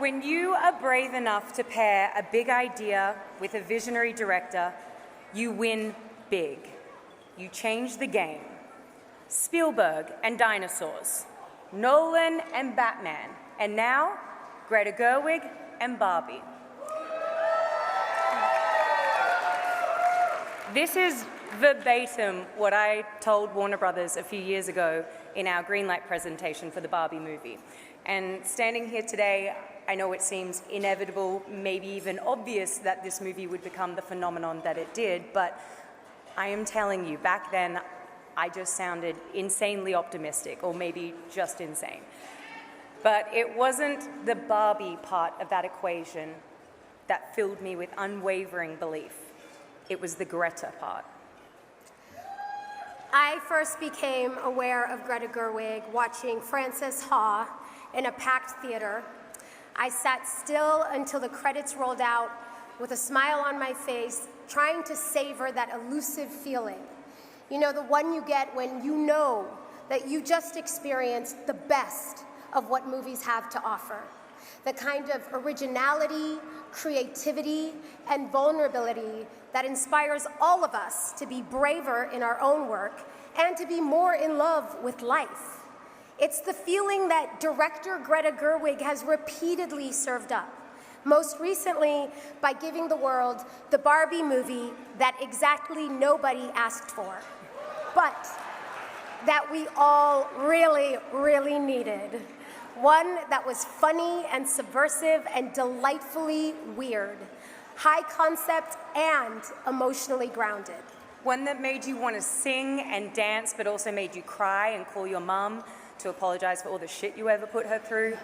When you are brave enough to pair a big idea with a visionary director, you win big. You change the game. Spielberg and dinosaurs, Nolan and Batman, and now Greta Gerwig and Barbie. This is verbatim what I told Warner Brothers a few years ago in our Greenlight presentation for the Barbie movie. And standing here today, I know it seems inevitable, maybe even obvious that this movie would become the phenomenon that it did, but I am telling you, back then, I just sounded insanely optimistic, or maybe just insane. But it wasn't the Barbie part of that equation that filled me with unwavering belief. It was the Greta part. I first became aware of Greta Gerwig watching Frances Ha in a packed theater. I sat still until the credits rolled out with a smile on my face, trying to savor that elusive feeling. You know, the one you get when you know that you just experienced the best of what movies have to offer. The kind of originality, creativity, and vulnerability that inspires all of us to be braver in our own work and to be more in love with life. It's the feeling that director Greta Gerwig has repeatedly served up, most recently by giving the world the Barbie movie that exactly nobody asked for, but that we all really, really needed. One that was funny and subversive and delightfully weird, high concept and emotionally grounded. One that made you want to sing and dance, but also made you cry and call your mum to apologize for all the shit you ever put her through.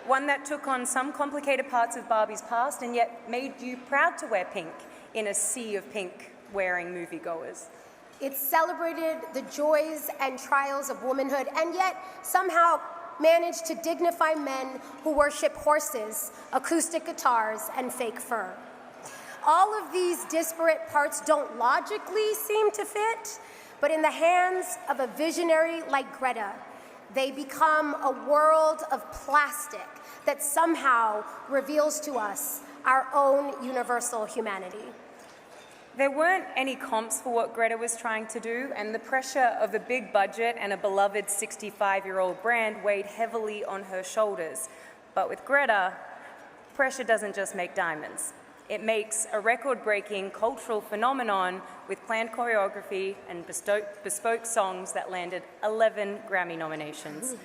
One that took on some complicated parts of Barbie's past and yet made you proud to wear pink in a sea of pink-wearing moviegoers. It celebrated the joys and trials of womanhood and yet somehow managed to dignify men who worship horses, acoustic guitars, and fake fur. All of these disparate parts don't logically seem to fit, but in the hands of a visionary like Greta, they become a world of plastic that somehow reveals to us our own universal humanity. There weren't any comps for what Greta was trying to do, and the pressure of a big budget and a beloved 65-year-old brand weighed heavily on her shoulders. But with Greta, pressure doesn't just make diamonds. It makes a record-breaking cultural phenomenon with planned choreography and bespoke songs that landed 11 Grammy nominations.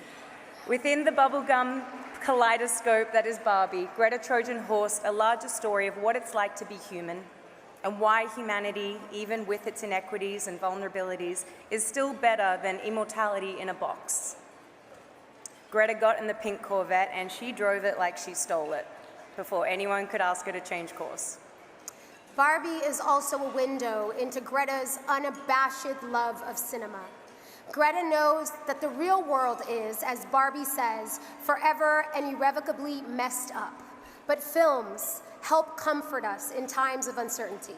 Within the bubblegum kaleidoscope that is Barbie, Greta Trojan horsed a larger story of what it's like to be human, and why humanity, even with its inequities and vulnerabilities, is still better than immortality in a box. Greta got in the pink Corvette and she drove it like she stole it, before anyone could ask her to change course. Barbie is also a window into Greta's unabashed love of cinema. Greta knows that the real world is, as Barbie says, forever and irrevocably messed up. But films help comfort us in times of uncertainty.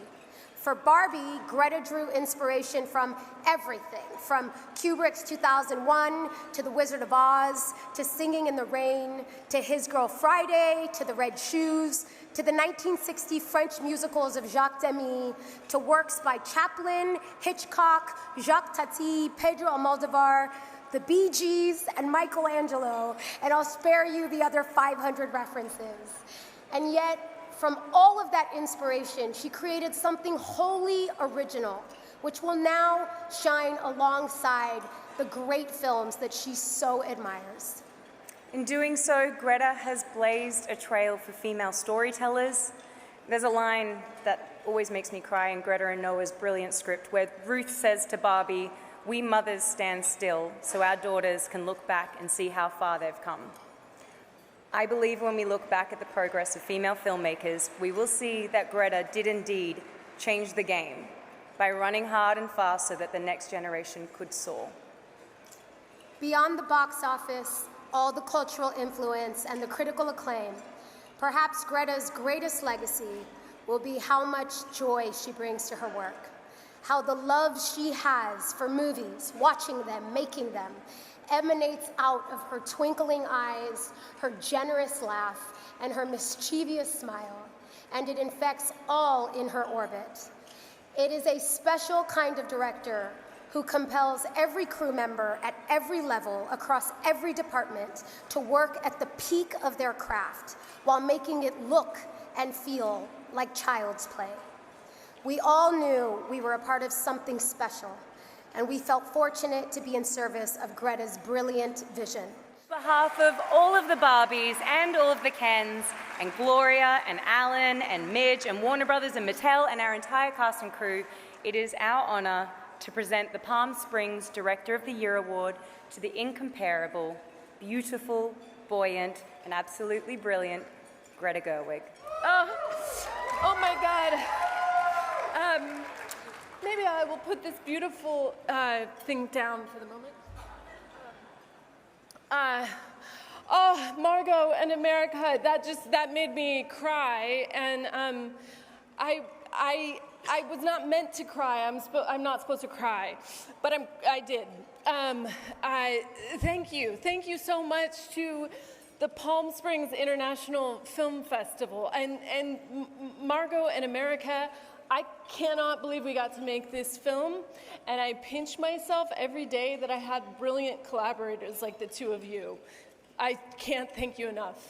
For Barbie, Greta drew inspiration from everything, from Kubrick's 2001, to The Wizard of Oz, to Singing in the Rain, to His Girl Friday, to The Red Shoes, to the 1960 French musicals of Jacques Demy, to works by Chaplin, Hitchcock, Jacques Tati, Pedro Almodovar, the Bee Gees, and Michelangelo, and I'll spare you the other 500 references. And yet, from all of that inspiration, she created something wholly original, which will now shine alongside the great films that she so admires. In doing so, Greta has blazed a trail for female storytellers. There's a line that always makes me cry in Greta and Noah's brilliant script where Ruth says to Barbie, "We mothers stand still so our daughters can look back and see how far they've come." I believe when we look back at the progress of female filmmakers, we will see that Greta did indeed change the game by running hard and fast so that the next generation could soar. Beyond the box office, all the cultural influence and the critical acclaim, perhaps Greta's greatest legacy will be how much joy she brings to her work, how the love she has for movies, watching them, making them, emanates out of her twinkling eyes, her generous laugh, and her mischievous smile, and it infects all in her orbit. It is a special kind of director who compels every crew member at every level across every department to work at the peak of their craft while making it look and feel like child's play. We all knew we were a part of something special, and we felt fortunate to be in service of Greta's brilliant vision. On behalf of all of the Barbies and all of the Kens, and Gloria and Alan and Midge and Warner Brothers and Mattel and our entire cast and crew, it is our honor to present the Palm Springs Director of the Year Award to the incomparable, beautiful, buoyant, and absolutely brilliant Greta Gerwig. Oh my God. Maybe I will put this beautiful thing down for the moment. Margot and America, that made me cry, and I was not meant to cry. I'm not supposed to cry, but I did. Thank you so much to the Palm Springs International Film Festival and Margot and America. I cannot believe we got to make this film, and I pinch myself every day that I had brilliant collaborators like the two of you. I can't thank you enough.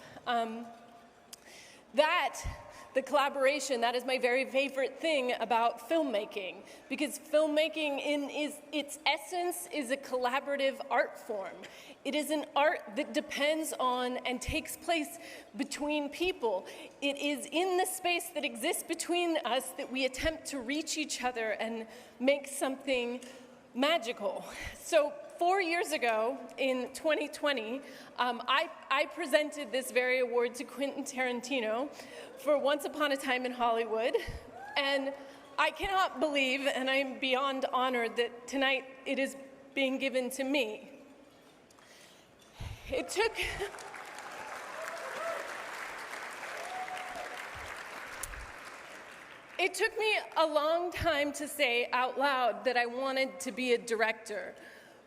The collaboration, that is my very favorite thing about filmmaking, because filmmaking in its essence is a collaborative art form. It is an art that depends on and takes place between people. It is in the space that exists between us that we attempt to reach each other and make something magical. So 4 years ago, in 2020, I presented this very award to Quentin Tarantino for Once Upon a Time in Hollywood, and I cannot believe, and I'm beyond honored, that tonight it is being given to me. It took me a long time to say out loud that I wanted to be a director.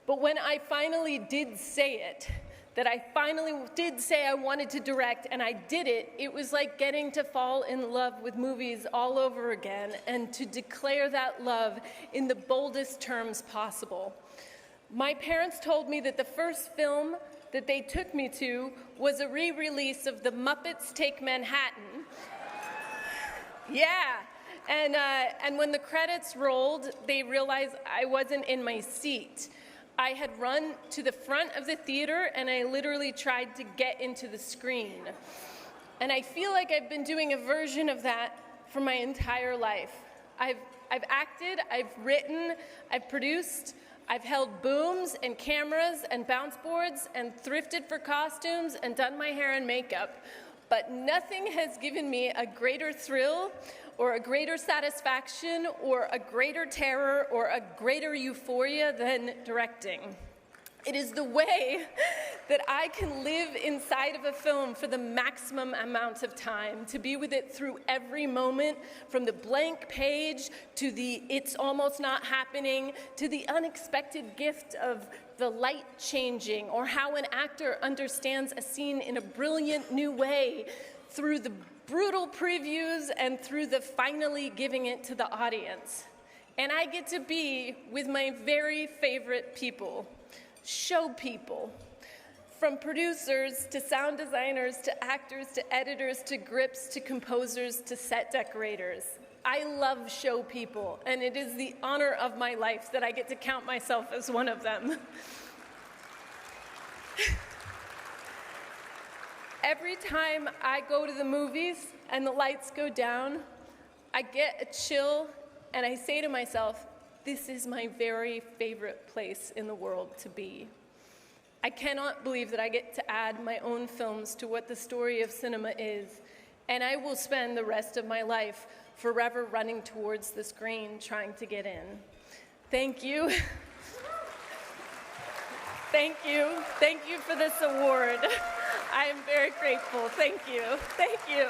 But when I finally did say it, that I finally did say I wanted to direct, and I did it, it was like getting to fall in love with movies all over again, and to declare that love in the boldest terms possible. My parents told me that the first film that they took me to was a re-release of The Muppets Take Manhattan. Yeah. And when the credits rolled, they realized I wasn't in my seat. I had run to the front of the theater, and I literally tried to get into the screen. And I feel like I've been doing a version of that for my entire life. I've acted, I've written, I've produced, I've held booms and cameras and bounce boards and thrifted for costumes and done my hair and makeup. But nothing has given me a greater thrill or a greater satisfaction or a greater terror or a greater euphoria than directing. It is the way that I can live inside of a film for the maximum amount of time, to be with it through every moment, from the blank page to the it's almost not happening, to the unexpected gift of the light changing, or how an actor understands a scene in a brilliant new way, through the brutal previews and through the finally giving it to the audience. And I get to be with my very favorite people, show people. From producers to sound designers to actors to editors to grips to composers to set decorators. I love show people, and it is the honor of my life that I get to count myself as one of them. Every time I go to the movies and the lights go down, I get a chill, and I say to myself, this is my very favorite place in the world to be. I cannot believe that I get to add my own films to what the story of cinema is, and I will spend the rest of my life forever running towards the screen trying to get in. Thank you. Thank you. Thank you for this award. I am very grateful. Thank you. Thank you.